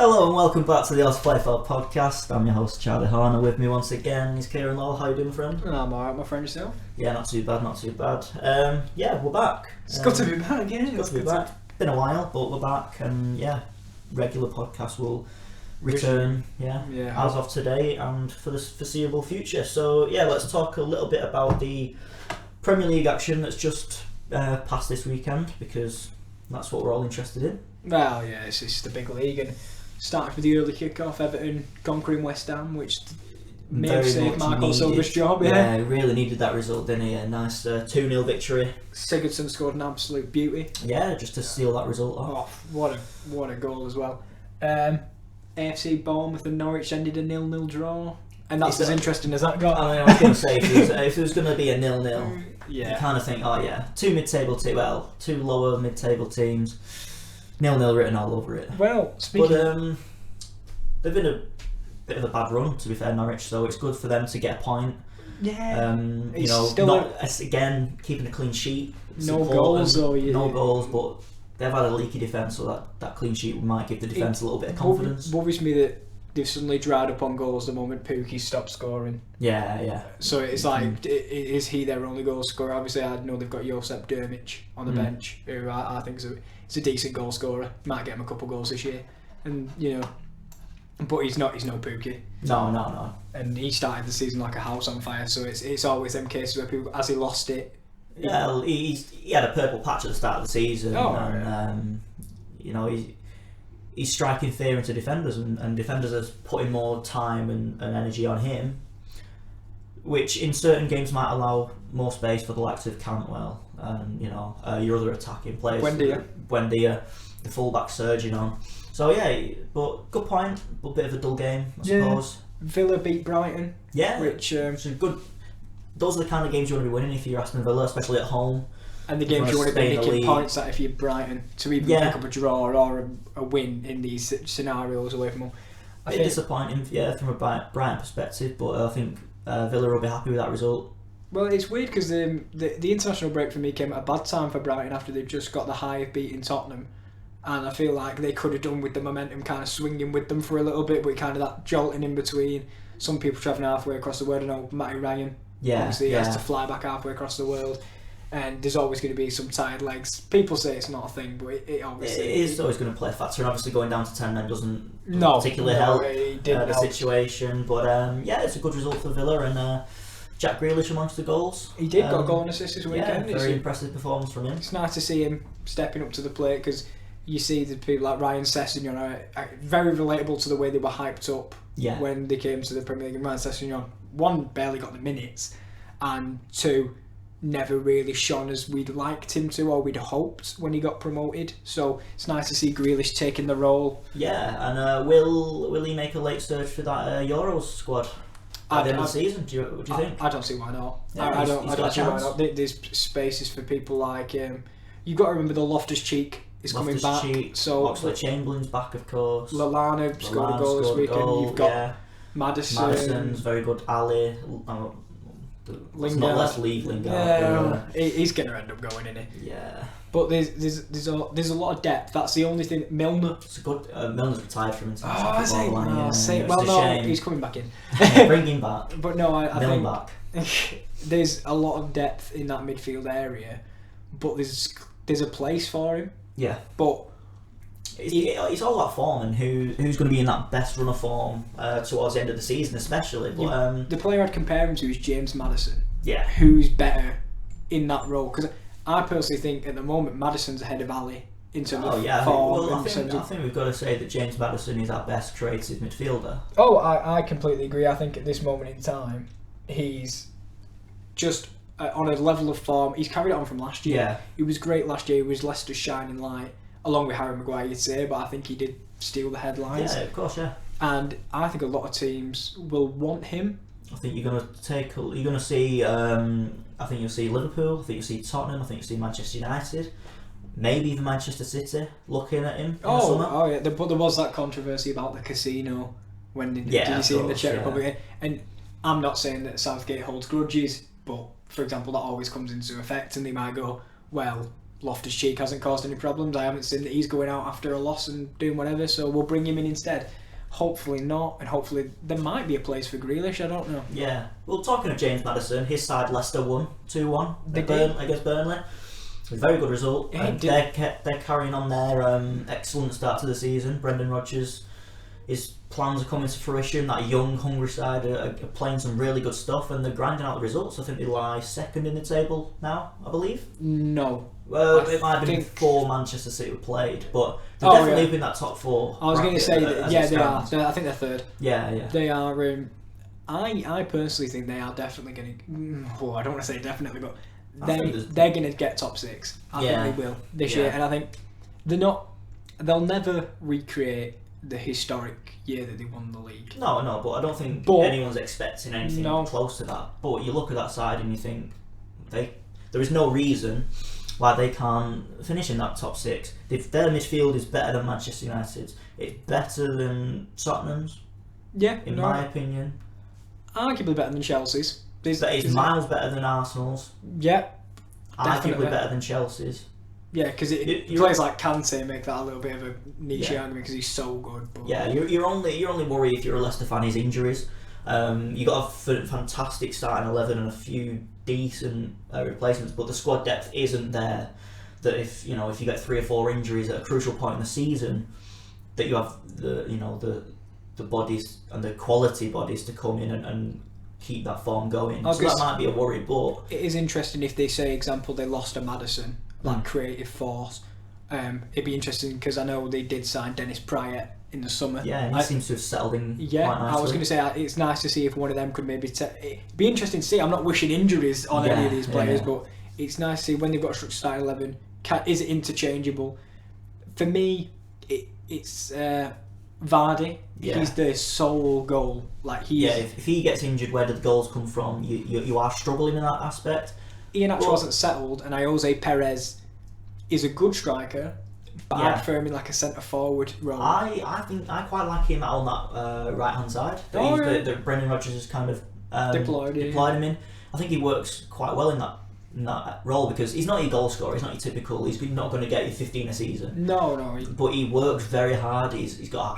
Hello and welcome back to the Odds Playfield podcast. I'm your host Charlie Horner. With me once again is Kieran Lowell. How you doing, friend? I'm alright, my friend, yourself? Yeah, not too bad. We're back. It's good to be back, yeah. It's good to be back. Been a while, but we're back, and regular podcast will return, as of today and for the foreseeable future. So let's talk a little bit about the Premier League action that's just passed this weekend, because that's what we're all interested in. Well, yeah, it's just the big league, and started with the early kick-off, Everton conquering West Ham, which may have saved Marco Silva's job. Yeah, he really needed that result, didn't he? A nice 2-0 victory. Sigurdsson scored an absolute beauty. Yeah, just to seal that result off. Oh, what a goal as well. AFC Bournemouth and Norwich ended a 0-0 draw, and that's as interesting as that got. I was going to say, if it was going to be a 0-0, you kind of think, two lower mid-table teams, 0-0 written all over it. Well, speaking they've been a bit of a bad run, to be fair, Norwich, so it's good for them to get a point. Yeah. Again, keeping a clean sheet. No goals, but they've had a leaky defence, so that clean sheet might give the defence a little bit of confidence. It worries me that they've suddenly dried up on goals the moment Pukki stopped scoring. Yeah. So it's like, is he their only goal scorer? Obviously, I know they've got Josep Dermic on the bench, who I think is a decent goal scorer. Might get him a couple goals this year, and but he's no Pukki. No. And he started the season like a house on fire. So it's always them cases where people, as he lost it. Yeah, he had a purple patch at the start of the season, he's striking fear into defenders, and defenders are putting more time and energy on him, which in certain games might allow more space for the likes of Cantwell and your other attacking players. Buendia, the fullback surging on. So but good point, but a bit of a dull game, I suppose. Villa beat Brighton. Yeah, which so good. Those are the kind of games you want to be winning if you're Aston Villa, especially at home. And the games you want to be making points at if you're Brighton, to even pick up a draw or a win in these scenarios away from home. A bit disappointing, from a Brighton perspective, but I think Villa will be happy with that result. Well, it's weird because the international break for me came at a bad time for Brighton after they've just got the high of beating Tottenham, and I feel like they could have done with the momentum kind of swinging with them for a little bit, but kind of that jolting in between. Some people travelling halfway across the world. I know Matty Ryan. Obviously he has to fly back halfway across the world, and there's always going to be some tired legs. People say it's not a thing, but it obviously is always going to play a factor, and obviously going down to 10 men doesn't particularly help the situation, but it's a good result for Villa, and Jack Grealish amongst the goals. He did got a goal and assist this weekend. Very impressive performance from him. It's nice to see him stepping up to the plate, because you see the people like Ryan Sessegnon are very relatable to the way they were hyped up when they came to the Premier League. And Ryan Sessegnon, one, barely got the minutes, and two, never really shone as we'd liked him to or we'd hoped when he got promoted. So it's nice to see Grealish taking the role. Yeah, and will he make a late surge for that Euros squad at the end of the season? Do you think? I don't see why not. Yeah, I don't see why not. There's spaces for people like you've got to remember the Loftus-Cheek is coming back. So Oxlade-Chamberlain's back, of course. Lallana scored a goal this weekend. You've got Madison's very good. Ali. Lingard. Let's leave Lingard. Yeah, he's going to end up going, isn't he? Yeah. But there's a lot of depth. That's the only thing. Milner. It's a good. Milner's retired from international football. He's coming back in. Bring him back. But no, I think back. There's a lot of depth in that midfield area, but there's a place for him. Yeah. But it's all about form and who's going to be in that best run of form towards the end of the season, especially. But the player I'd compare him to is James Maddison. Yeah. Who's better in that role? Because I personally think at the moment Maddison's ahead of Ali in terms of form. I think we've got to say that James Maddison is our best creative midfielder. Oh, I completely agree. I think at this moment in time, he's just on a level of form. He's carried it on from last year. Yeah. He was great last year. He was Leicester's shining light, along with Harry Maguire, you'd say, but I think he did steal the headlines. Yeah, of course, yeah. And I think a lot of teams will want him. I think you're going to see. I think you'll see Liverpool. I think you'll see Tottenham. I think you'll see Manchester United. Maybe even Manchester City looking at him. In the summer. Oh yeah. But there was that controversy about the casino when did you see in the Czech Republic? And I'm not saying that Southgate holds grudges, but for example, that always comes into effect, and they might go, well, Loftus-Cheek hasn't caused any problems. I haven't seen that he's going out after a loss and doing whatever, so we'll bring him in instead. Hopefully not, and hopefully there might be a place for Grealish, I don't know. Yeah. Well, talking of James Maddison, his side Leicester won 2-1 against Burnley. It was a very good result. Yeah, they're carrying on their excellent start to the season. Brendan Rodgers, his plans are coming to fruition. That young, hungry side are playing some really good stuff, and they're grinding out the results. I think they lie second in the table now, I believe. No. Well, it might have been before Manchester City were played, but they're definitely up in that top four. I was going to say that, yeah, they are. I think they're third. Yeah. They are. I personally think they are definitely going to. Well, I don't want to say definitely, but they're going to get top six. I think they will this year, and I think they'll never recreate the historic year that they won the league. No, but I don't think anyone's expecting anything close to that. But you look at that side and you think there is no reason why they can't finish in that top six. If their midfield is better than Manchester United's, it's better than Tottenham's. Yeah, in my opinion, arguably better than Chelsea's. It's miles better than Arsenal's. Yeah, arguably better than Chelsea's. Yeah, because players like Kante make that a little bit of a niche argument because he's so good. But yeah, you're only worried if you're a Leicester fan is injuries. You got a fantastic starting 11 and a few decent replacements, but the squad depth isn't there. That if you get 3 or 4 injuries at a crucial point in the season, that you have the bodies and the quality bodies to come in and keep that form going. So that might be a worry, but it is interesting if they say, example, they lost a Maddison, like creative force. It'd be interesting because I know they did sign Dennis Pryor in the summer. Yeah, and he seems to have settled in quite nicely. I was going to say it's nice to see if one of them could maybe. It'd be interesting to see. I'm not wishing injuries on any of these players, but it's nice to see when they've got a structured starting 11. Is it interchangeable? For me, it's Vardy. Yeah. He's the sole goal. Like if he gets injured, where do the goals come from? You are struggling in that aspect. Iheanacho wasn't settled, and Jose Perez is a good striker, but I prefer him in like a centre forward role. I think I quite like him on that right hand side. That Brendan Rodgers has kind of deployed him in. I think he works quite well in that role because he's not your goal scorer. He's not your typical. He's not going to get you 15 a season. No. But he works very hard. He's got a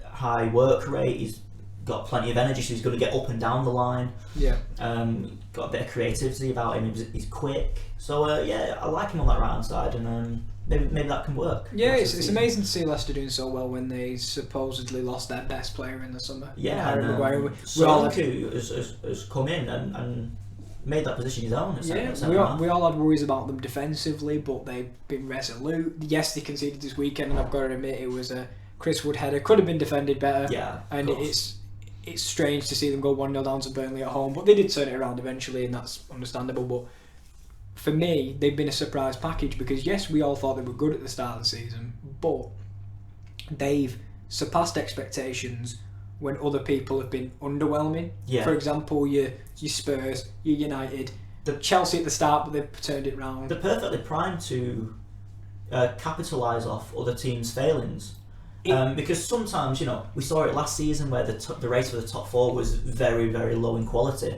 high work rate. He's got plenty of energy, so he's going to get up and down the line. Yeah. Got a bit of creativity about him. He's quick. So I like him on that right hand side, and maybe that can work. Yeah, it's amazing to see Leicester doing so well when they supposedly lost their best player in the summer. Yeah, Harry Maguire. Solanke has come in and made that position his own. We all had worries about them defensively, but they've been resolute. Yes, they conceded this weekend, and I've got to admit it was a Chris Wood header. Could have been defended better. Yeah, and it's strange to see them go 1-0 down to Burnley at home, but they did turn it around eventually, and that's understandable. But for me, they've been a surprise package because yes, we all thought they were good at the start of the season, but they've surpassed expectations when other people have been underwhelming. Yeah. For example, your Spurs, your United, Chelsea at the start, but they've turned it round. They're perfectly primed to capitalise off other teams' failings. Because sometimes, we saw it last season where the race for the top 4 was very, very low in quality.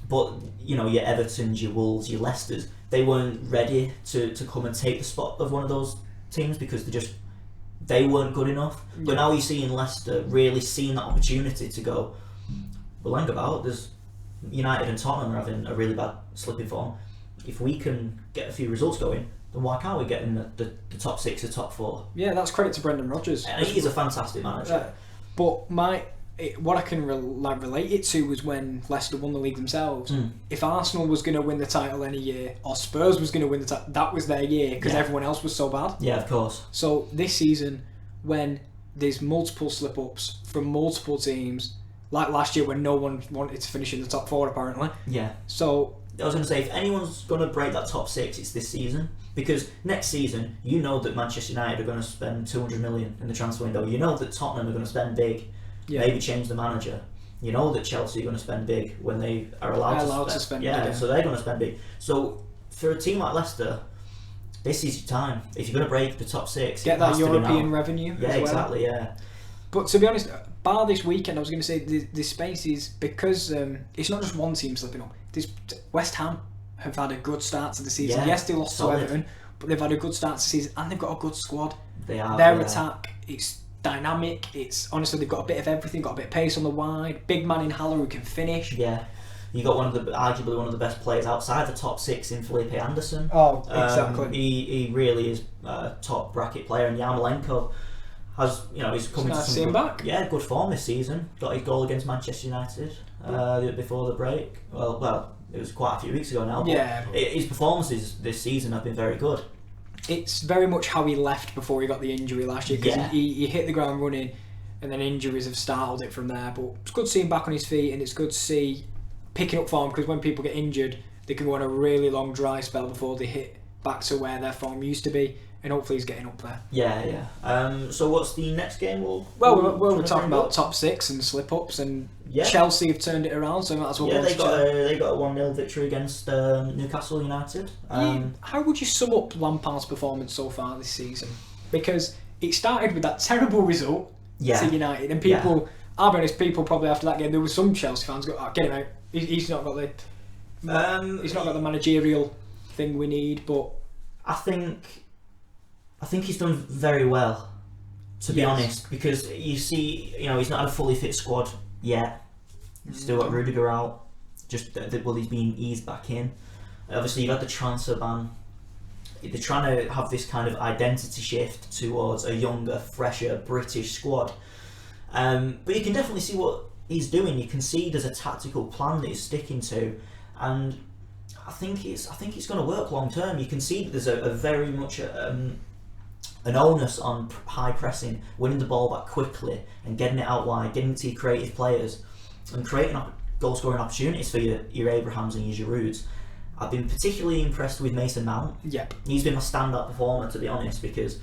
But, your Evertons, your Wolves, your Leicesters, they weren't ready to come and take the spot of one of those teams because they weren't good enough. Yeah. But now you're seeing Leicester really seeing that opportunity to go, well, hang about, there's United and Tottenham are having a really bad slipping form. If we can get a few results going, then why can't we get in the top 6 or top 4? Yeah, that's credit to Brendan Rodgers. And he's a fantastic manager. But what I can relate it to was when Leicester won the league themselves. If Arsenal was going to win the title any year, or Spurs was going to win the title, that was their year because everyone else was so bad. Yeah, of course. So this season, when there's multiple slip-ups from multiple teams, like last year when no one wanted to finish in the top 4 apparently. Yeah. So I was going to say, if anyone's going to break that top 6, it's this season. Because next season, you know that Manchester United are going to spend 200 million in the transfer window. You know that Tottenham are going to spend big, maybe change the manager. You know that Chelsea are going to spend big when they are allowed to spend big. Yeah, so they're going to spend big. So for a team like Leicester, this is your time. If you're going to break the top 6, get that European revenue. Yeah, exactly. Yeah. But to be honest, bar this weekend, I was going to say the space is because it's not just one team slipping up. West Ham have had a good start to the season. Yeah, yes, they lost to Everton, but they've had a good start to the season and they've got a good squad. They are. Their attack, it's dynamic. It's honestly they've got a bit of everything. Got a bit of pace on the wide. Big man in Haller who can finish. Yeah. You got arguably one of the best players outside the top 6 in Felipe Anderson. Oh, exactly. He really is a top bracket player, and Yarmolenko has, he's coming to some good form this season. Got his goal against Manchester United before the break. Well, it was quite a few weeks ago now. But his performances this season have been very good. It's very much how he left before he got the injury last year, because he hit the ground running, and then injuries have startled it from there. But it's good to see him back on his feet, and it's good to see picking up form, because when people get injured, they can go on a really long dry spell before they hit back to where their form used to be, and hopefully he's getting up there. Yeah. So what's the next game? We're talking about top 6 and slip ups, and Chelsea have turned it around, so might as well. They got a 1-0 victory against Newcastle United. How would you sum up Lampard's performance so far this season? Because it started with that terrible result to United, and people, I'll be honest, people probably after that game, there were some Chelsea fans go, "Oh, get him out. He's not got the managerial thing we need." But I think he's done very well, to be honest, because you see, he's not had a fully fit squad yet. He's still got Rudiger out. He's been eased back in. Obviously, you've had the transfer ban. They're trying to have this kind of identity shift towards a younger, fresher British squad. But you can definitely see what he's doing. You can see there's a tactical plan that he's sticking to, and I think it's going to work long term. You can see that there's a very much an onus on high pressing, winning the ball back quickly and getting it out wide, getting it to your creative players, and creating goal scoring opportunities for your Abrahams and your Girouds. I've been particularly impressed with Mason Mount. Yep. He's been my standout performer, to be honest, because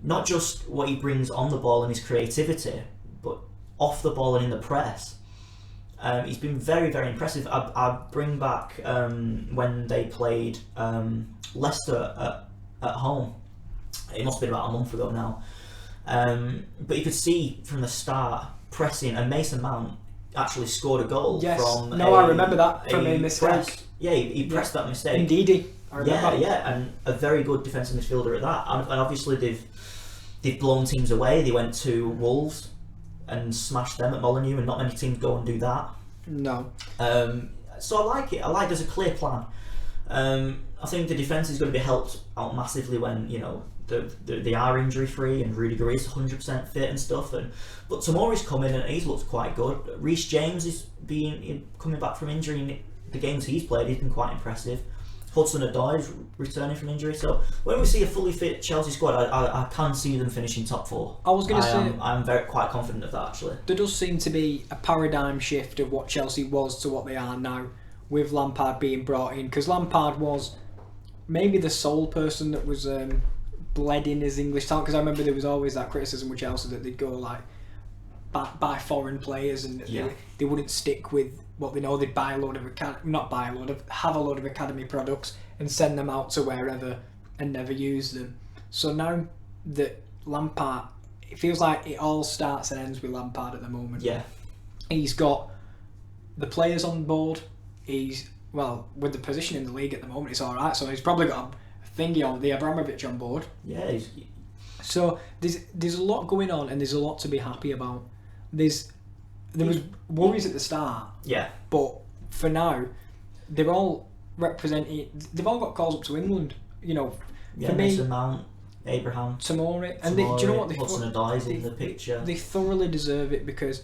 not just what he brings on the ball and his creativity, but off the ball and in the press. He's been very, very impressive. I bring back when they played Leicester at home. It must have been about a month ago now. But you could see from the start pressing, and Mason Mount actually scored a goal from. I remember that from a mistake. He pressed that mistake. Indeed, I remember. And a very good defensive midfielder at that. And obviously they've blown teams away. They went to Wolves and smashed them at Molineux, and not many teams go and do that. No. So I like it. There's a clear plan. I think the defence is going to be helped out massively when they are injury free and Rudiger is 100% fit and stuff. But Tomori's coming and he's looked quite good. Reece James is coming back from injury. In the games he's played, he's been quite impressive. Hudson-Odoi is returning from injury. So when we see a fully fit Chelsea squad, I can see them finishing top 4. I was going to say, I'm quite confident of that, actually. There does seem to be a paradigm shift of what Chelsea was to what they are now, with Lampard being brought in, because Lampard was maybe the sole person that was bled in his English talent, because I remember there was always that criticism with Chelsea that they'd go like buy foreign players and they wouldn't stick with what they know. They'd buy a load of have a load of academy products and send them out to wherever and never use them. So now that Lampard, it feels like it all starts and ends with Lampard at the moment. Yeah, he's got the players on board. He's with the position in the league at the moment, it's all right. So he's probably got a thingy on the Abramovich on board. Yeah. So there's a lot going on, and there's a lot to be happy about. There was worries at the start. Yeah. But for now, they're all representing. They've all got calls up to England. For me, Mason Mount, Abraham, Tomori, and do you know what? Hudson-Odoi in the picture. They thoroughly deserve it, because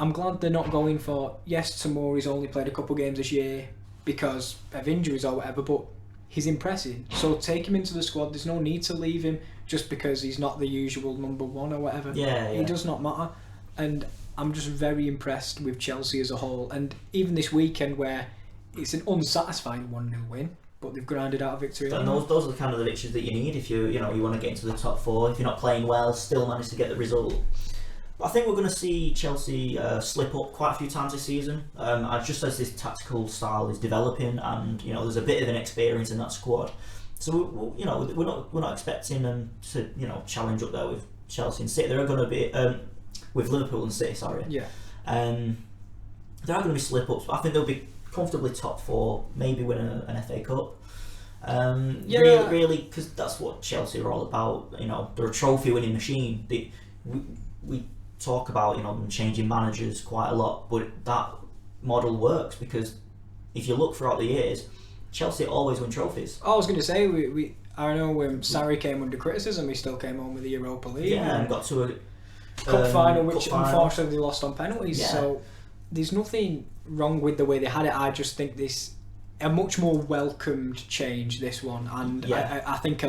I'm glad they're not going for, yes, Tomori's only played a couple games this year because of injuries or whatever, but he's impressive. So take him into the squad. There's no need to leave him just because he's not the usual number 1 or whatever. Yeah. He does not matter. And I'm just very impressed with Chelsea as a whole. And even this weekend, where it's an unsatisfying 1-0 win, but they've grinded out a victory. And those are the kind of the victories that you need if you want to get into the top 4. If you're not playing well, still manage to get the result. I think we're going to see Chelsea slip up quite a few times this season. Just as this tactical style is developing, and there's a bit of an experience in that squad. So we're not expecting them to challenge up there with Chelsea and City. They're going to be with Liverpool and City. Sorry. Yeah. There are going to be slip ups, but I think they'll be comfortably top 4. Maybe win an FA Cup. Really, because that's what Chelsea are all about. They're a trophy-winning machine. We talk about them changing managers quite a lot, but that model works because if you look throughout the years, Chelsea always win trophies. I was going to say I know when Sarri came under criticism, he still came home with the Europa League. Yeah, and got to a cup final, which unfortunately they lost on penalties. Yeah. So there's nothing wrong with the way they had it. I just think this a much more welcomed change, this one, and I think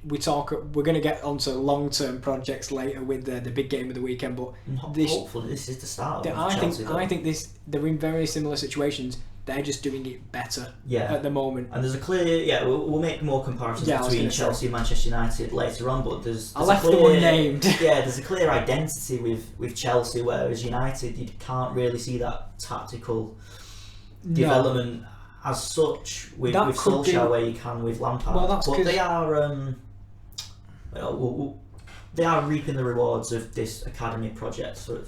we're going to get onto long-term projects later with the big game of the weekend, but hopefully this is the start of Chelsea. I think they're in very similar situations. They're just doing it better at the moment. And there's a clear... we'll make more comparisons between Chelsea and Manchester United later on, but there's I left the one named. There's a clear identity with Chelsea, whereas United, you can't really see that tactical development as such with Solskjaer where you can with Lampard. Well, that's but they are reaping the rewards of this academy project for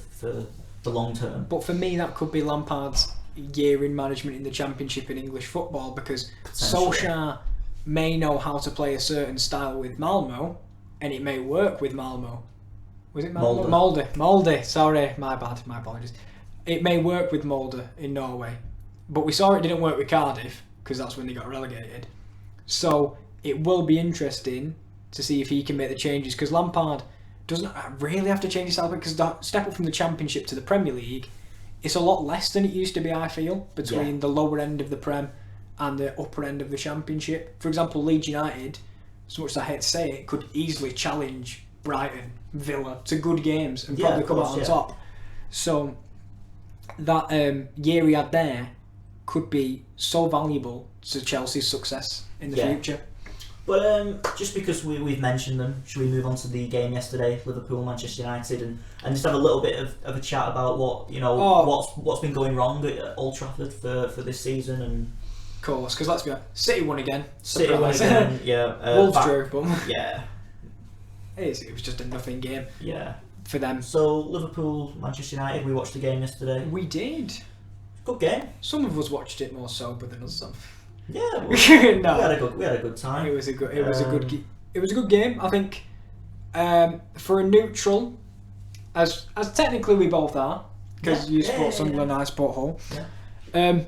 the long term. But for me, that could be Lampard's year in management in the Championship in English football, because Solskjaer may know how to play a certain style with Malmo, and it may work with Malmo. Was it Malmo? Molde. Sorry, my bad. My apologies. It may work with Molde in Norway, but we saw it didn't work with Cardiff because that's when they got relegated. So it will be interesting to see if he can make the changes, because Lampard doesn't really have to change his style, because that step up from the Championship to the Premier League, it's a lot less than it used to be, I feel, between the lower end of the Prem and the upper end of the Championship. For example, Leeds United, as much as I hate to say it, could easily challenge Brighton, Villa to good games and probably come out on top. So that year he had there could be so valuable to Chelsea's success in the future. But just because we've mentioned them, should we move on to the game yesterday, Liverpool, Manchester United, and just have a little bit of a chat about what's been going wrong at Old Trafford for this season? And of course, because let's be honest, City won again. Wolves drew, but it was just a nothing game. Yeah, for them. So Liverpool, Manchester United, we watched the game yesterday. We did. Good game. Some of us watched it more sober than others. Yeah, we had a good time. It was a good game. I think for a neutral, as technically we both are, because you support Sunderland, I support Hull. Yeah.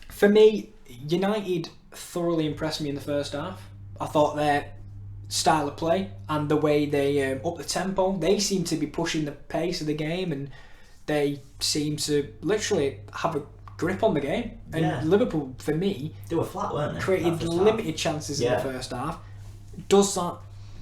For me, United thoroughly impressed me in the first half. I thought their style of play and the way they up the tempo, they seem to be pushing the pace of the game, and they seem to literally have a grip on the game. And Liverpool, for me, they were flat, weren't they? Created limited chances in the first half. Does that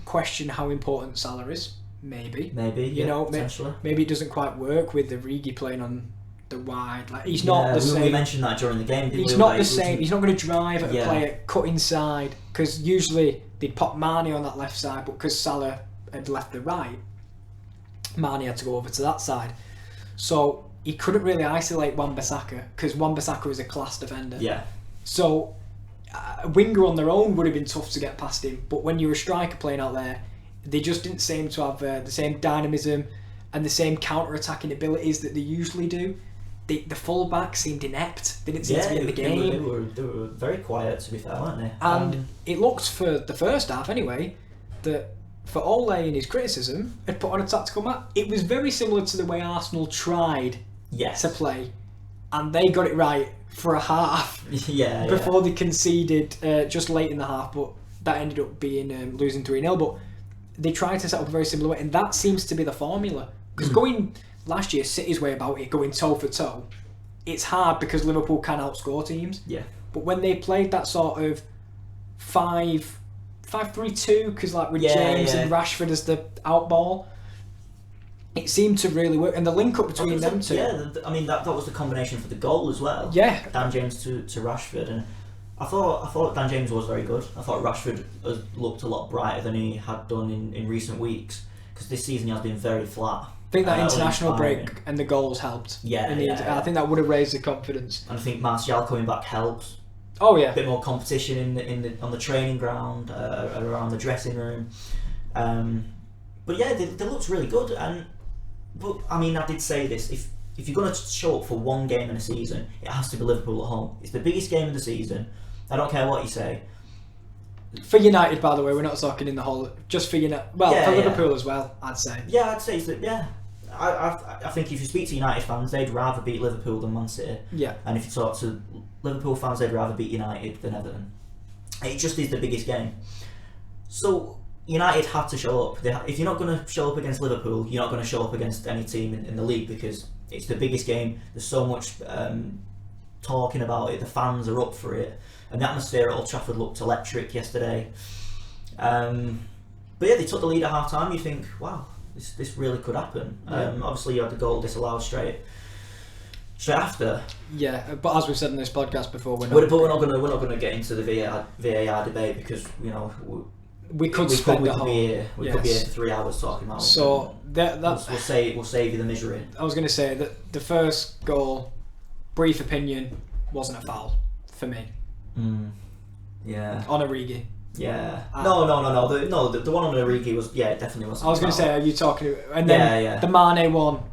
question how important Salah is? Maybe. Potentially. Maybe it doesn't quite work with the Origi playing on the wide. Like he's not the same. We mentioned that during the game. He's not the same. He's not going to drive at a player, cut inside, because usually they'd pop Mane on that left side, but because Salah had left the right, Mane had to go over to that side. So he couldn't really isolate Wan-Bissaka, because Wan-Bissaka is a class defender. Yeah. So a winger on their own would have been tough to get past him, but when you're a striker playing out there, they just didn't seem to have the same dynamism and the same counter-attacking abilities that they usually do. The full-back seemed inept. They didn't seem to be in the game. They were very quiet, to be fair, weren't they? And it looked, for the first half anyway, that for Ole and his criticism, had put on a tactical map. It was very similar to the way Arsenal tried to play, and they got it right for a half before they conceded just late in the half, but that ended up being losing 3-0. But they tried to set up a very similar way, and that seems to be the formula. Because going last year, City's way about it, going toe for toe, it's hard because Liverpool can outscore teams. Yeah. But when they played that sort of 5-3-2, because like with James and Rashford as the out ball, it seemed to really work, and the link up between them two. Yeah, I mean that was the combination for the goal as well. Yeah. Dan James to Rashford, and I thought Dan James was very good. I thought Rashford has looked a lot brighter than he had done in recent weeks, because this season he has been very flat. I think that international break and the goals helped. I think that would have raised the confidence. And I think Martial coming back helps. Oh yeah. A bit more competition on the training ground, around the dressing room. But yeah, they looked really good. But I mean, I did say this: if you're going to show up for one game in a season, it has to be Liverpool at home. It's the biggest game of the season. I don't care what you say. For United, by the way, we're not talking in the whole. Just for United. Well, for Liverpool as well, I'd say. Yeah, I'd say that. Yeah, I think if you speak to United fans, they'd rather beat Liverpool than Man City. Yeah. And if you talk to Liverpool fans, they'd rather beat United than Everton. It just is the biggest game. So United had to show up. If you're not going to show up against Liverpool, you're not going to show up against any team in the league, because it's the biggest game. There's so much talking about it. The fans are up for it, and the atmosphere at Old Trafford looked electric yesterday. But yeah, they took the lead at half time. You think, wow, this really could happen. Obviously, you had the goal disallowed straight after. Yeah, but as we've said in this podcast before, we're not going to get into the VAR debate, because we could be here for 3 hours talking about it. So we'll save you the misery. I was going to say that the first goal, brief opinion, wasn't a foul for me. Yeah. On Origi. Yeah. No. The one on Origi was, it definitely wasn't. I was going to say, are you talking? And then the Mane one.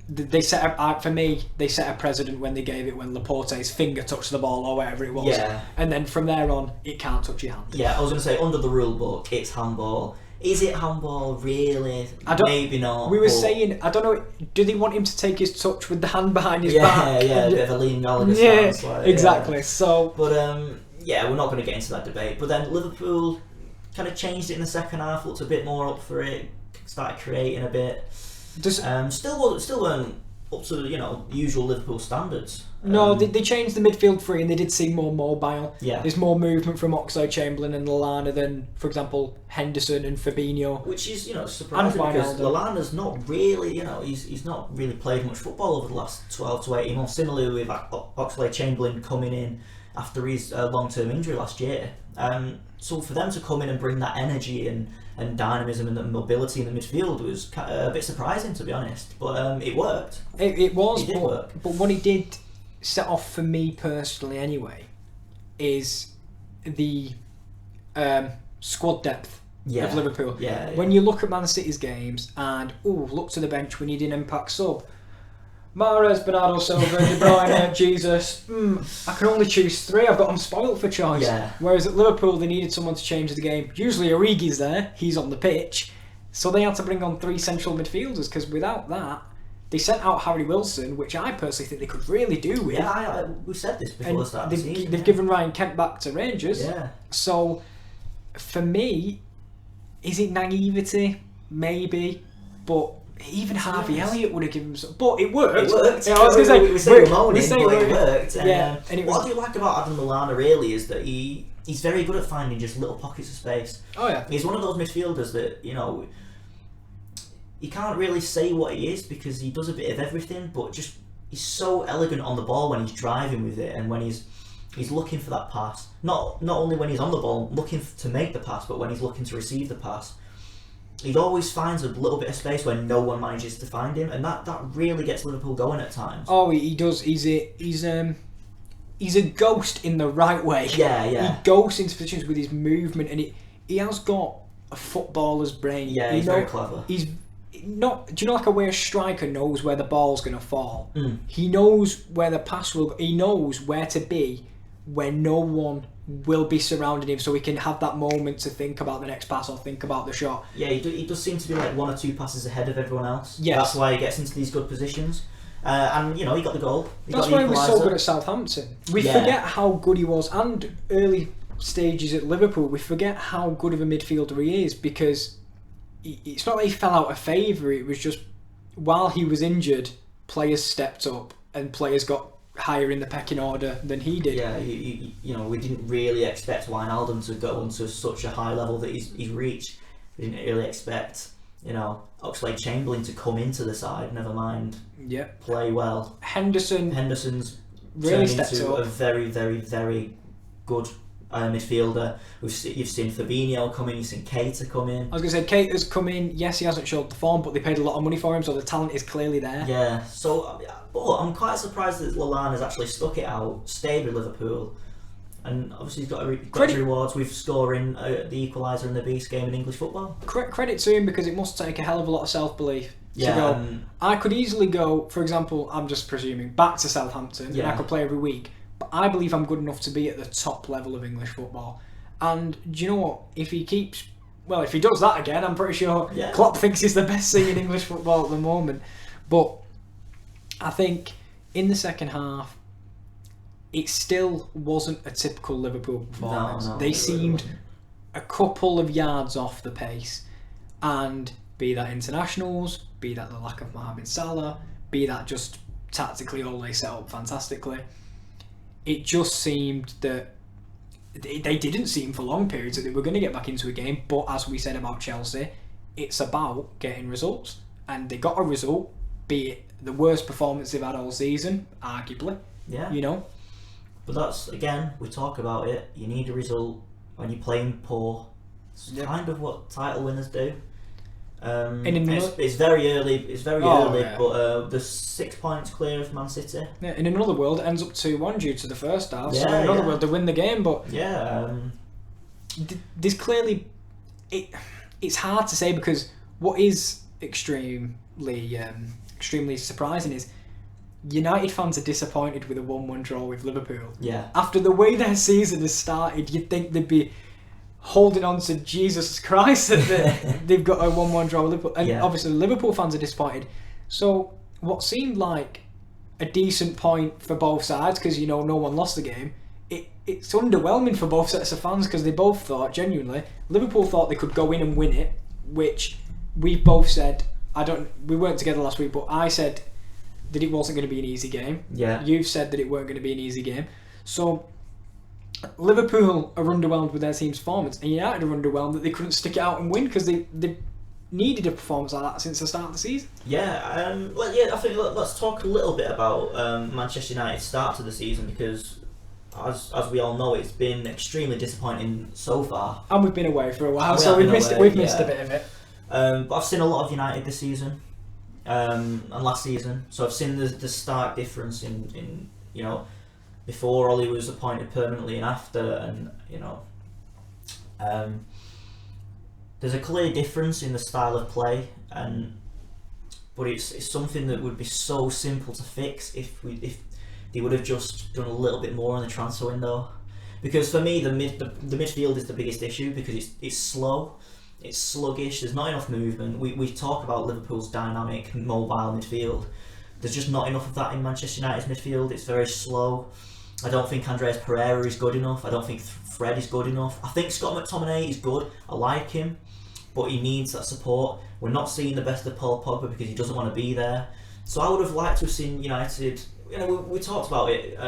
They set a precedent when they gave it when Laporte's finger touched the ball or whatever it was. Yeah. And then from there on, it can't touch your hand. Yeah, I was going to say, under the rule book, it's handball. Is it handball, really? Maybe not. We were saying, I don't know, do they want him to take his touch with the hand behind his back? Yeah, a bit of a Liam Gallagher stance. Like, exactly. Yeah. So, but we're not going to get into that debate. But then Liverpool kind of changed it in the second half, looked a bit more up for it, started creating a bit. Still weren't up to the usual Liverpool standards. No, they changed the midfield three, and they did seem more mobile. Yeah. There's more movement from Oxlade-Chamberlain and Lallana than, for example, Henderson and Fabinho. Which is surprising, because Lallana's not really he's not really played much football over the last 12 to 18 months. Similarly with Oxlade-Chamberlain coming in after his long-term injury last year. So for them to come in and bring that energy and dynamism and the mobility in the midfield was a bit surprising, to be honest. But it worked. It did work. But what it did set off for me personally anyway is the squad depth of Liverpool. Yeah. When you look at Man City's games and look to the bench, we need an impact sub. Mahrez, Bernardo Silva, De Bruyne, Jesus. I can only choose three. I've got them spoiled for choice. Yeah. Whereas at Liverpool, they needed someone to change the game. Usually Origi's there. He's on the pitch. So they had to bring on three central midfielders, because without that, they sent out Harry Wilson, which I personally think they could really do with. Yeah, we said this before the start of the season. They've given Ryan Kent back to Rangers. Yeah. So, for me, is it naivety? Maybe. But even Harvey Elliott would have given him some. But it worked. It worked. Yeah, I was going to say, we say moaning, but it worked. And what I do like about Adam Lallana really is that he's very good at finding just little pockets of space. Oh yeah. He's one of those midfielders that you can't really say what he is, because he does a bit of everything, but just he's so elegant on the ball when he's driving with it, and when he's looking for that pass. Not only when he's on the ball looking to make the pass, but when he's looking to receive the pass. He always finds a little bit of space where no one manages to find him, and that really gets Liverpool going at times. Oh, he does. He's a ghost in the right way. Yeah. He ghosts into positions with his movement, and he has got a footballer's brain. Yeah, he's very clever. He's not. Do you know, like a way a striker knows where the ball's going to fall? He knows where the pass will go. He knows where to be when no one will be surrounding him, so he can have that moment to think about the next pass or think about the shot. Yeah, he does seem to be like one or two passes ahead of everyone else. Yes. That's why he gets into these good positions. And he got the goal. That's why he was so good at Southampton. We forget how good he was, and early stages at Liverpool, we forget how good of a midfielder he is, because it's not that he fell out of favour, it was just while he was injured, players stepped up and players got higher in the pecking order than he did. Yeah, we didn't really expect Wijnaldum to go onto such a high level that he's reached. We didn't really expect, Oxlade-Chamberlain to come into the side, never mind play well. Henderson's really turned stepped into up. a very, very, very good midfielder. You've seen Fabinho come in, you've seen Keita come in. I was going to say, Keita's come in, yes, he hasn't showed the form, but they paid a lot of money for him, so the talent is clearly there. Yeah, so I'm quite surprised that Lallana's actually stuck it out, stayed with Liverpool, and obviously he's got his rewards with scoring the equaliser in the Beast game in English football. Credit to him, because it must take a hell of a lot of self-belief to go. I could easily go, for example, I'm just presuming, back to Southampton, and I could play every week, but I believe I'm good enough to be at the top level of English football. And do you know what? If he does that again, I'm pretty sure Yeah. Klopp thinks he's the best thing in English football at the moment. But I think in the second half, it still wasn't a typical Liverpool performance. No, they seemed a couple of yards off the pace, and be that internationals, be that the lack of Mohamed Salah, be that just tactically all they set up fantastically, it just seemed that they didn't seem for long periods that they were going to get back into a game. But as we said about Chelsea, it's about getting results, and they got a result, be it the worst performance they've had all season, arguably. Yeah. You know? But that's, again, we talk about it, you need a result when you're playing poor. It's kind of what title winners do. It's very early, Yeah. but there's 6 points clear of Man City. Yeah, in another world, it ends up 2-1 due to the first half. Yeah, so in another world, they win the game. But there's clearly... It's hard to say, because what is extremely surprising is United fans are disappointed with a 1-1 draw with Liverpool. Yeah. After the way their season has started, you'd think they'd be holding on to Jesus Christ that they've got a 1-1 draw with Liverpool. And obviously Liverpool fans are disappointed. So what seemed like a decent point for both sides, because no one lost the game, it's underwhelming for both sets of fans, because they both thought, genuinely, Liverpool thought they could go in and win it, which we both said, we weren't together last week, but I said that it wasn't going to be an easy game. Yeah. You've said that it weren't going to be an easy game. So Liverpool are underwhelmed with their team's performance, and United are underwhelmed that they couldn't stick it out and win, because they needed a performance like that since the start of the season. I think let's talk a little bit about Manchester United's start to the season, because as we all know, it's been extremely disappointing so far. And we've been away for a while, so we've missed a bit of it. But I've seen a lot of United this season and last season, so I've seen the stark difference in before Ollie was appointed permanently and after, and there's a clear difference in the style of play, but it's something that would be so simple to fix if they would have just done a little bit more in the transfer window. Because for me, the midfield is the biggest issue, because it's slow, it's sluggish, there's not enough movement. We talk about Liverpool's dynamic, mobile midfield. There's just not enough of that in Manchester United's midfield. It's very slow. I don't think Andreas Pereira is good enough. I don't think Fred is good enough. I think Scott McTominay is good. I like him, but he needs that support. We're not seeing the best of Paul Pogba because he doesn't want to be there. So I would have liked to have seen United. We talked about it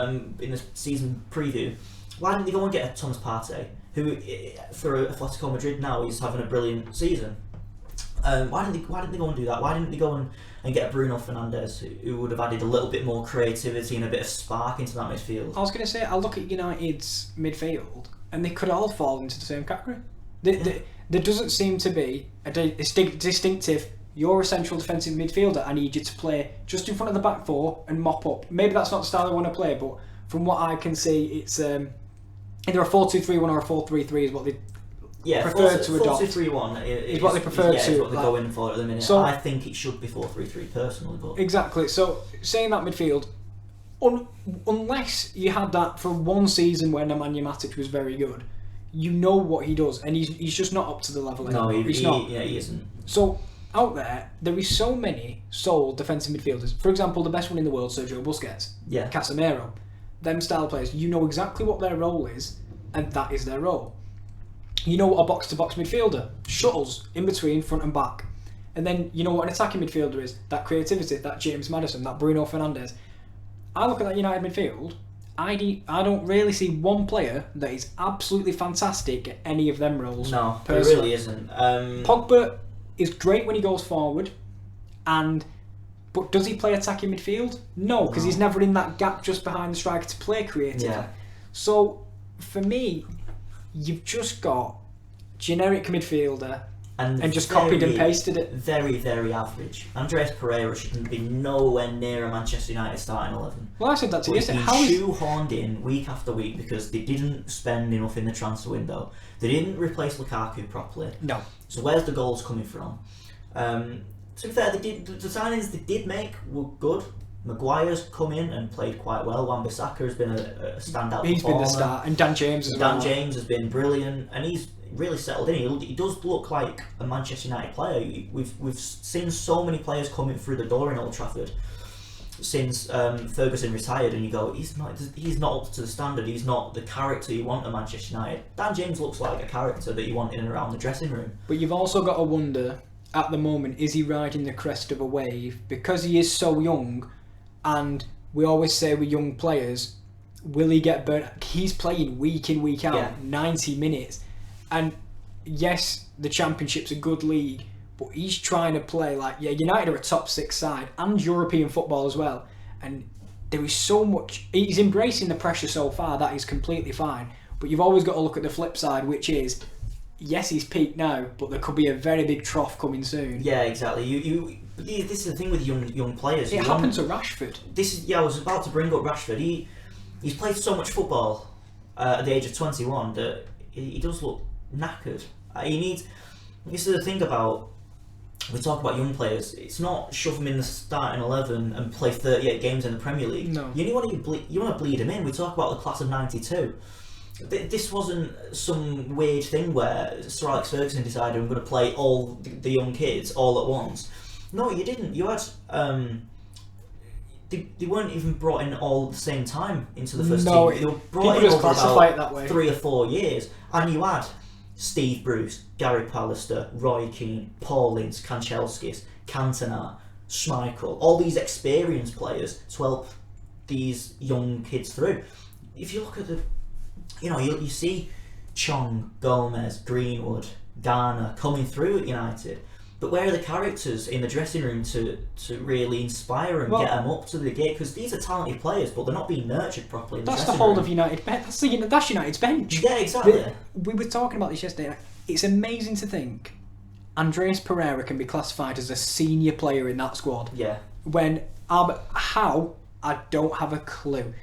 in the season preview. Why didn't they go and get a Thomas Partey, who for Atletico Madrid now is having a brilliant season? Why didn't they go and do that? Why didn't they go and get a Bruno Fernandes, who would have added a little bit more creativity and a bit of spark into that midfield? I was going to say, I look at United's midfield, and they could all fall into the same category. There doesn't seem to be a distinctive, you're a central defensive midfielder, I need you to play just in front of the back four and mop up. Maybe that's not the style I want to play, but from what I can see, it's either a 4-2-3-1 or a 4-3-3 is what they prefer to adopt. 4-2-3-1 is what they prefer to. Is what they're going for at the minute. So, I think it should be 4-3-3 personally, but exactly. So saying that midfield, unless you had that for one season when Nemanja Matic was very good, you know what he does, and he's just not up to the level anymore. No, he's not. Yeah, he isn't. So out there is so many sole defensive midfielders. For example, the best one in the world, Sergio Busquets, Casemiro. Them style players, you know exactly what their role is, and that is their role. You know what a box-to-box midfielder, shuttles in between front and back. And then you know what an attacking midfielder is, that creativity, that James Maddison, that Bruno Fernandes. I look at that United midfield, I don't really see one player that is absolutely fantastic at any of them roles. No, there personally. really isn't. Pogba is great when he goes forward, but does he play attacking midfield? No, because he's never in that gap just behind the striker to play creatively. Yeah. So, for me, you've just got generic midfielder and just copied and pasted it. Very, very average. Andreas Pereira should be nowhere near a Manchester United starting 11. Well, I said that to you yesterday. He's shoehorned in week after week because they didn't spend enough in the transfer window. They didn't replace Lukaku properly. No. So where's the goals coming from? To be fair, the signings they did make were good. Maguire's come in and played quite well. Wan-Bissaka has been a standout He's performer. been the star, and Dan James as well. Dan James has been brilliant, and he's really settled in. He does look like a Manchester United player. We've seen so many players coming through the door in Old Trafford since Ferguson retired, and you go, he's not up to the standard. He's not the character you want at Manchester United. Dan James looks like a character that you want in and around the dressing room. But you've also got to wonder, at the moment, is he riding the crest of a wave? Because he is so young, and we always say with young players, will he get burnt? He's playing week in, week out, 90 minutes. And yes, the Championship's a good league, but he's trying to play like, United are a top 6 side and European football as well. And there is so much, he's embracing the pressure so far, that is completely fine. But you've always got to look at the flip side, which is, yes, he's peaked now, but there could be a very big trough coming soon. Yeah, exactly. This is the thing with young players. It happened to Rashford. I was about to bring up Rashford. He's played so much football at the age of 21 that he does look knackered. This is the thing about, we talk about young players, it's not shove them in the starting 11 and play 38 games in the Premier League. No. You want to bleed them in. We talk about the class of 92. This wasn't some weird thing where Sir Alex Ferguson decided, I'm going to play all the young kids all at once. No, you didn't. You had they weren't even brought in all at the same time into the first team. They were brought in over about 3 or 4 years, and you had Steve Bruce, Gary Pallister, Roy Keane, Paul Ince, Kanchelskis, Cantona, Schmeichel, all these experienced players to help these young kids through. If you look at you see Chong, Gomez, Greenwood, Garner coming through at United, but where are the characters in the dressing room to really inspire and get them up to the gate? Because these are talented players, but they're not being nurtured properly in the dressing room. That's the whole of United bench. That's United's bench. Yeah, exactly. We were talking about this yesterday. It's amazing to think Andreas Pereira can be classified as a senior player in that squad. Yeah. When how, I don't have a clue.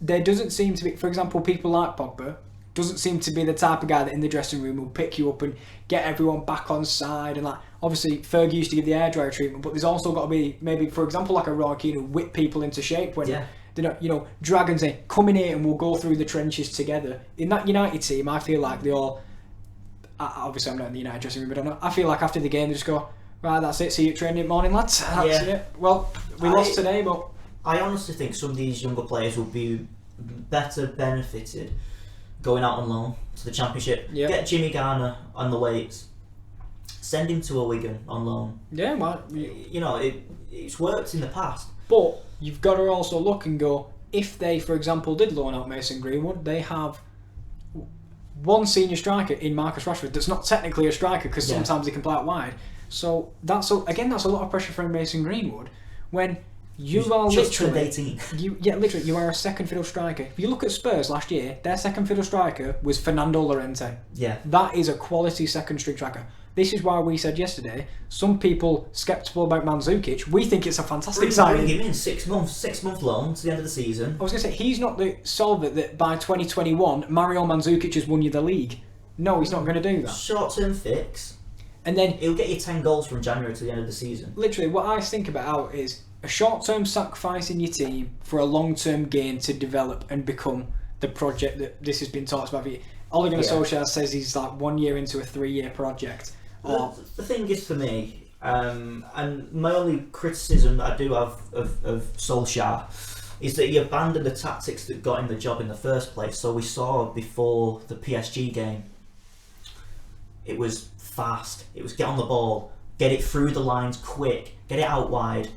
There doesn't seem to be, for example, people like Pogba doesn't seem to be the type of guy that in the dressing room will pick you up and get everyone back on side. And like, obviously Fergie used to give the airdryer treatment, but there's also got to be maybe, for example, like a Roy Keane who whip people into shape when they're not, Dragon say, come in here and we'll go through the trenches together. In that United team, I feel like they all, obviously I'm not in the United dressing room, but I feel like after the game they just go, right, that's it, see you at training morning, lads. That's it. Well, we lost today, but I honestly think some of these younger players will be better benefited going out on loan to the Championship. Yep. Get Jimmy Garner on the weights. Send him to a Wigan on loan. Yeah, well, it's worked in the past. But you've got to also look and go, if they, for example, did loan out Mason Greenwood, they have one senior striker in Marcus Rashford that's not technically a striker because sometimes he can play out wide. So that's a lot of pressure for Mason Greenwood when you are just turned literally 18. You are a second fiddle striker. If you look at Spurs last year, their second fiddle striker was Fernando Llorente. Yeah. That is a quality second string striker. This is why we said yesterday, some people sceptical about Mandzukic, we think it's a fantastic signing. Bring him in 6 month loan to the end of the season. I was going to say, he's not the solver that by 2021 Mario Mandzukic has won you the league. No, he's not going to do that. Short-term fix. And then he'll get you 10 goals from January to the end of the season. Literally, what I think about is a short-term sacrifice in your team for a long-term gain to develop and become the project that this has been talked about. Ole Gunnar Solskjaer says he's like 1 year into a 3-year project. The thing is for me, and my only criticism that I do have of Solskjaer is that he abandoned the tactics that got him the job in the first place. So we saw before the PSG game, it was fast, it was get on the ball, get it through the lines quick, get it out wide,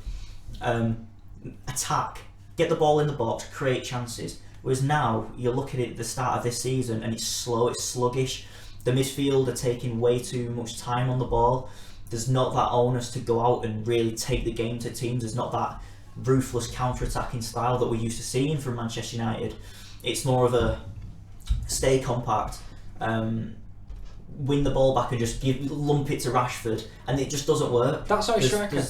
attack, get the ball in the box, create chances. Whereas now you're looking at the start of this season and it's slow, it's sluggish. The midfield are taking way too much time on the ball. There's not that onus to go out and really take the game to teams. There's not that ruthless counter-attacking style that we're used to seeing from Manchester United. It's more of a stay compact, win the ball back and just lump it to Rashford, and it just doesn't work. That's how a striker.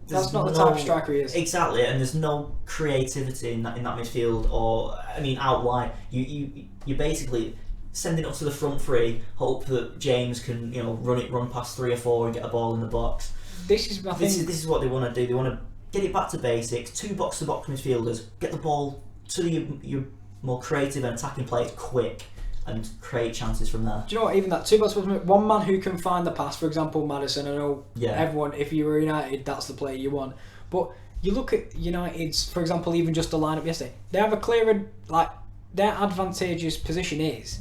That's not the type of striker he is. Exactly, and there's no creativity in that midfield, or out wide. You basically send it up to the front three, hope that James can run past 3 or 4 and get a ball in the box. This is what they want to do. They want to get it back to basics. 2 box-to-box midfielders, get the ball to your more creative and attacking players quick, and create chances from there. Do you know what? Even that 2 box-to-box, one man who can find the pass. For example, Maddison. I know everyone. If you were United, that's the player you want. But you look at United's, for example, even just the lineup yesterday. They have a clear, like, their advantageous position is,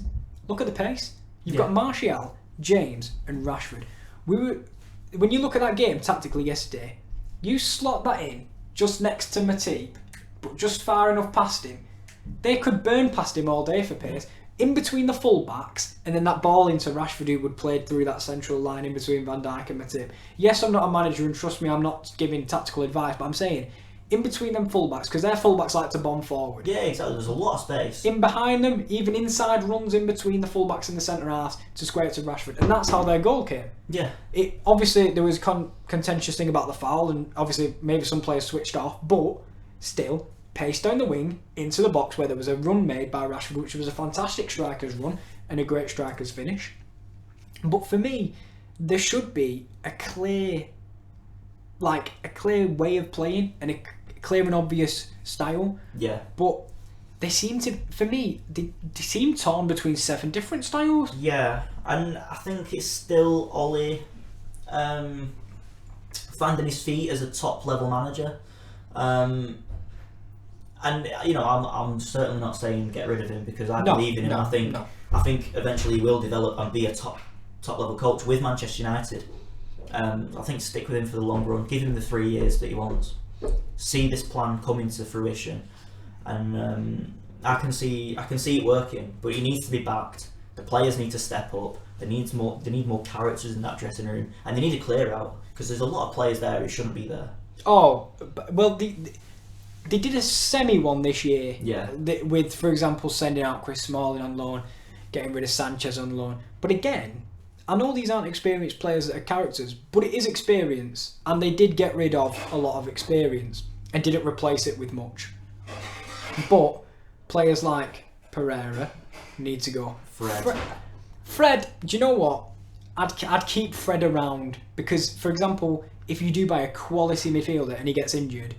look at the pace. You've got Martial, James, and Rashford. When you look at that game tactically yesterday, you slot that in just next to Matip, but just far enough past him. They could burn past him all day for pace. In between the full-backs, and then that ball into Rashford, who would play through that central line in between Van Dijk and Matip. Yes, I'm not a manager, and trust me, I'm not giving tactical advice, but I'm saying, in between them full-backs, because their full-backs like to bomb forward. Yeah, exactly. There's a lot of space. In behind them, even inside runs in between the full-backs and the centre-halves to square it to Rashford. And that's how their goal came. Yeah. Obviously, there was contentious thing about the foul, and obviously maybe some players switched off, but still, pace down the wing into the box where there was a run made by Rashford, which was a fantastic striker's run and a great striker's finish. But for me, there should be a clear way of playing and a clear and obvious style. Yeah. But they seem to, for me, they seem torn between 7 different styles. Yeah, and I think it's still Ollie finding his feet as a top level manager. And I'm certainly not saying get rid of him, because I believe in him. I think eventually he will develop and be a top level coach with Manchester United. I think stick with him for the long run. Give him the 3 years that he wants. See this plan come into fruition, and I can see it working. But he needs to be backed. The players need to step up. They need more characters in that dressing room, and they need to clear out, because there's a lot of players there who shouldn't be there. Oh, well, they did a semi-one this year. Yeah. With, for example, sending out Chris Smalling on loan, getting rid of Sanchez on loan. But again, I know these aren't experienced players that are characters, but it is experience. And they did get rid of a lot of experience and didn't replace it with much. But players like Pereira need to go. Fred, do you know what? I'd keep Fred around, because, for example, if you do buy a quality midfielder and he gets injured,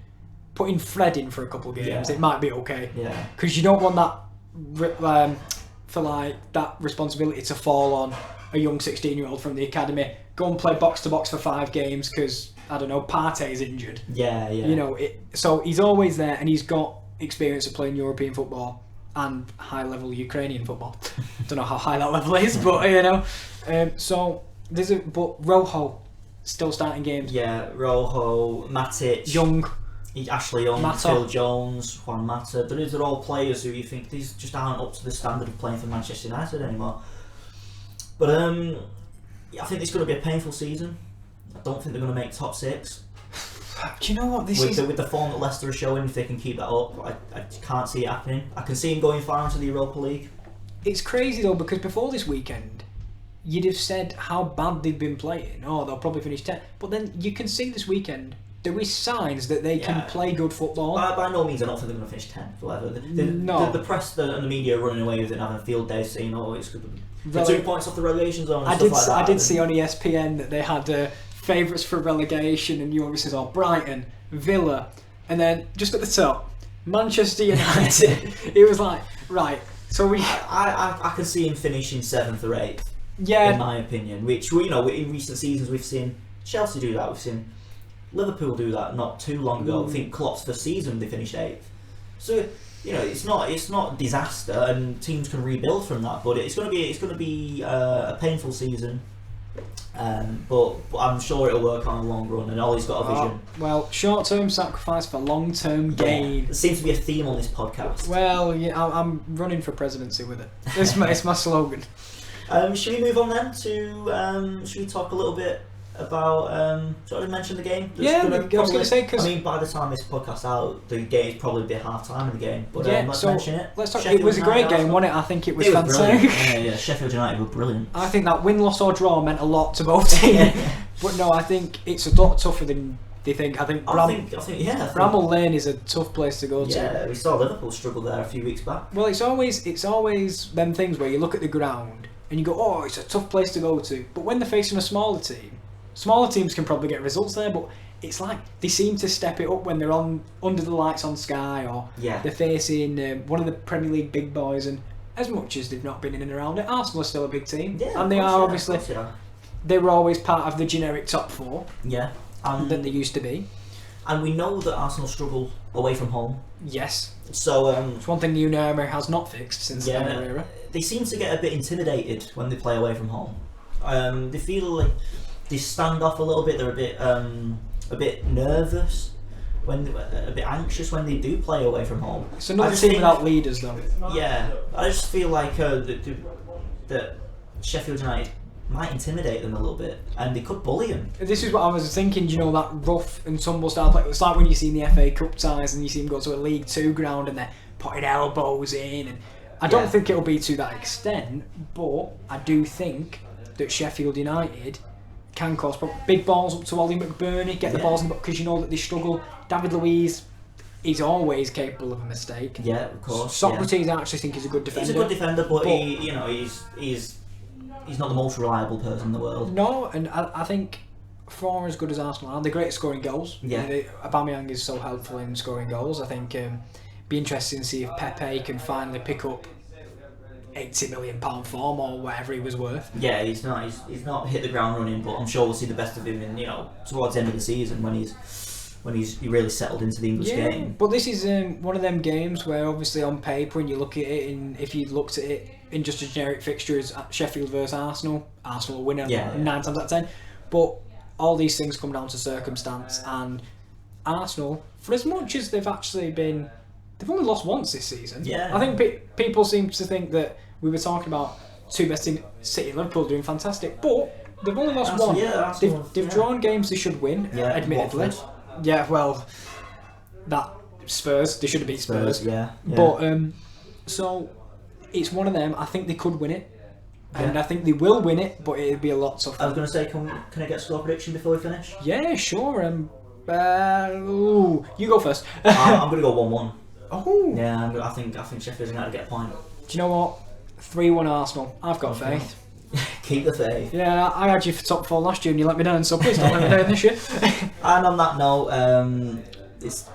putting Fred in for a couple of games, it might be okay. Yeah. Because you don't want that that responsibility to fall on a young 16-year-old from the academy. Go and play box to box for 5 games because, I don't know, Partey's injured. Yeah. So he's always there, and he's got experience of playing European football and high-level Ukrainian football. Don't know how high that level is, but so but Rojo still starting games. Yeah, Rojo, Matic, Ashley Young, Mata. Phil Jones, Juan Mata. These are all players who you think these just aren't up to the standard of playing for Manchester United anymore. But I think it's going to be a painful season. I don't think they're going to make top 6. Do you know what with the form that Leicester are showing? If they can keep that up, I can't see it happening. I can see them going far into the Europa League. It's crazy though, because before this weekend, you'd have said how bad they've been playing. Oh, they'll probably finish 10th. But then you can see this weekend, there is signs that they can play good football. By no means, I don't think they're going to finish 10th. Whatever. The press and the media are running away with it and having a field day, saying, "Oh, it's good for 2 points off the relegation zone." And I did see on ESPN that they had favourites for relegation, and you obviously saw Brighton, Villa, and then just at the top, Manchester United. It was like, right. So I can see him finishing 7th or 8th. Yeah. In my opinion, which in recent seasons we've seen Chelsea do that. We've seen Liverpool do that not too long ago. I think Klopp's first season they finished 8th. So it's not disaster, and teams can rebuild from that. But it's going to be a painful season. But I'm sure it'll work on the long run, and Ollie's got a vision. Well, short-term sacrifice for long-term gain. There seems to be a theme on this podcast. Well, I'm running for presidency with it. It's my slogan. Should we move on then to? Should we talk a little bit about? Sort of mention the game. I was going to say, because by the time this podcast's out, the game's probably be half time in the game. But let's mention it. Let's talk. It was a great game, wasn't it? I think it was fantastic. Yeah, Sheffield United were brilliant. I think that win, loss or draw meant a lot to both teams. But no, I think it's a lot tougher than they think. I think Bramall Lane is a tough place to go to. Yeah, we saw Liverpool struggle there a few weeks back. Well, it's always them things where you look at the ground and you go, oh, it's a tough place to go to. But when they're facing a smaller team, smaller teams can probably get results there, but it's like they seem to step it up when they're on under the lights on Sky, or they're facing one of the Premier League big boys. And as much as they've not been in and around it, Arsenal are still a big team, and they are obviously. They were always part of the generic top four. Yeah. That they used to be. And we know that Arsenal struggle away from home. Yes. So it's one thing the Unai Emery has not fixed since the Emery era. They seem to get a bit intimidated when they play away from home. They feel like they stand off a little bit. They're a bit nervous, a bit anxious when they do play away from home. It's another team without leaders, though. Yeah, I just feel like that Sheffield United might intimidate them a little bit, and they could bully them. This is what I was thinking. You know, that rough and tumble style play. It's like when you see in the FA Cup ties and you see them go to a League Two ground and they're putting elbows in. And I don't think it'll be to that extent, but I do think that Sheffield United can cause big balls up to Ollie McBurney, get the balls in the box, because you know that they struggle. David Luiz is always capable of a mistake. Yeah, of course. Socrates, I actually think, he's a good defender. He's a good defender, but he's not the most reliable person in the world. No, and I think for as good as Arsenal are, they're great at scoring goals. Yeah. Aubameyang is so helpful in scoring goals. I think be interesting to see if Pepe can finally pick up £80 million form or whatever he was worth. Yeah, he's not hit the ground running, but I'm sure we'll see the best of him in towards the end of the season when he's really settled into the English game. But this is one of them games where obviously on paper, when you look at it, and if you looked at it in just a generic fixture as Sheffield versus Arsenal will win it 9 times out of 10. But all these things come down to circumstance, and Arsenal, for as much as they've only lost once this season. Yeah. I think people seem to think that we were talking about two best teams, City and Liverpool, doing fantastic, but they've only lost one. They've drawn games they should win, admittedly. Watford. Yeah, well, that Spurs, they should have beat Spurs. Yeah. But so it's one of them. I think they could win it, and I think they will win it, but it'll be a lot tougher. I was going to say, can I get a score prediction before we finish? Yeah, sure. You go first. I'm going to go 1-1. Oh. Yeah, I think Sheffield's going to get a point. Do you know what? 3-1 Arsenal. I've got faith. Keep the faith. Yeah, I had you for top 4 last year and you let me down, so please don't let me down this year. And on that note, it's...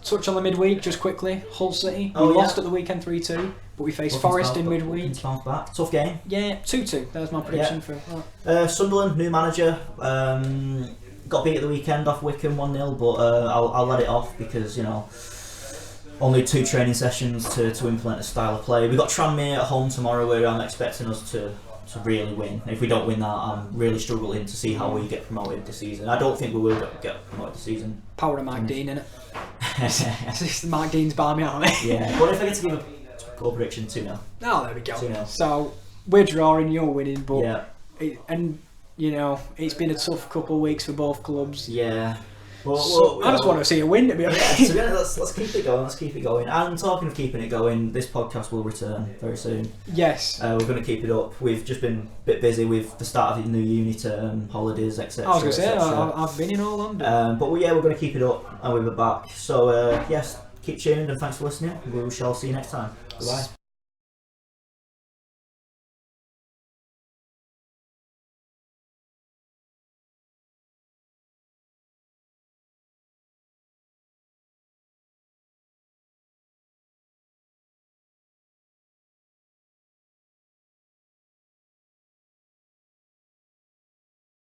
Touch on the midweek just quickly. Hull City. We lost at the weekend 3-2, but we faced Forest in midweek. Back. Tough game. Yeah, 2-2. There's my prediction for that. Sunderland, new manager. Got beat at the weekend off Wickham 1-0, but I'll let it off because, only 2 training sessions to implement a style of play. We've got Tranmere at home tomorrow where I'm expecting us to really win. If we don't win that, I'm really struggling to see how we get promoted this season. I don't think we will get promoted this season. Power of Mike Dean, innit? It's Mike Dean's barmy army. Yeah, but if I get to give a goal prediction, 2-0. Oh, there we go. 2-0. So, we're drawing, you're winning, but... Yeah. It's been a tough couple of weeks for both clubs. Yeah. I just want to see a win, to be honest. Yeah, let's keep it going. Let's keep it going. And talking of keeping it going, this podcast will return very soon. Yes. We're going to keep it up. We've just been a bit busy with the start of the new uni term, holidays, etc. I was going to say, I've been in all London. But we're going to keep it up and we'll be back. So yes, keep tuned and thanks for listening. We shall see you next time. Goodbye.